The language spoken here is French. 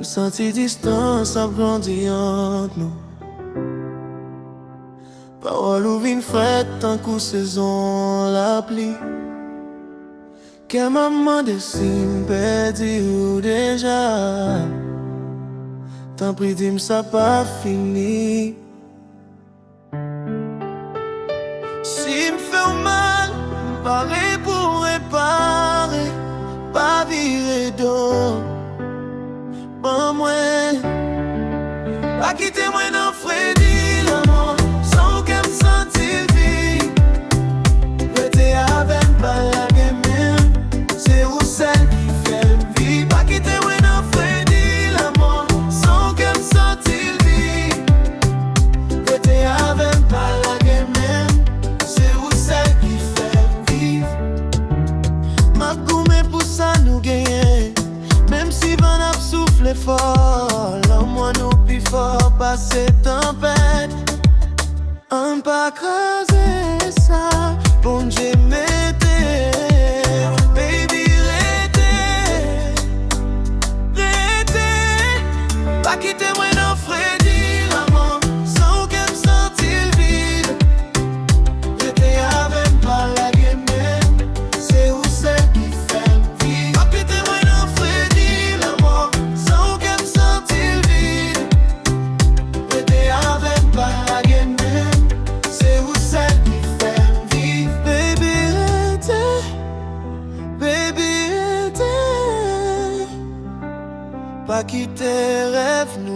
Me senti distance a grandi entre nous. Parole ou vin fret tant qu'au saison la pluie. Que maman dessine perdu ou déjà. Tant pis dis-moi ça pas fini. Si me fait mal, m'parer pour réparer, pas virer d'eau. Pas moi, pas quitter moi dans Freddy l'amour, sans qu'elle me sentir vie. Rester avec pas la game, c'est où celle qui fait vie. Pas quitter moi dans Freddy l'amour, sans qu'elle me sentir vie. Rester avec pas la game, c'est où celle qui fait vivre. Ma goumé pour ça nous gagner. Même si van ap souffle fort, l'amour nous plus fort, passer tempête. On pas creuser ça, bon Dieu mettez. Baby restez, restez. Pas quitter moi dans Freddy l'amour, sans qu'elle me sentir vide. Restez avec pas la game, c'est où c'est qui fait vivre. Pas quitter moi dans Freddy l'amour, sans qu'elle me sentir vide. Restez avec pas la game, c'est où c'est qui fait vivre. Baby restez, baby restez. Pas quitter rêve nous.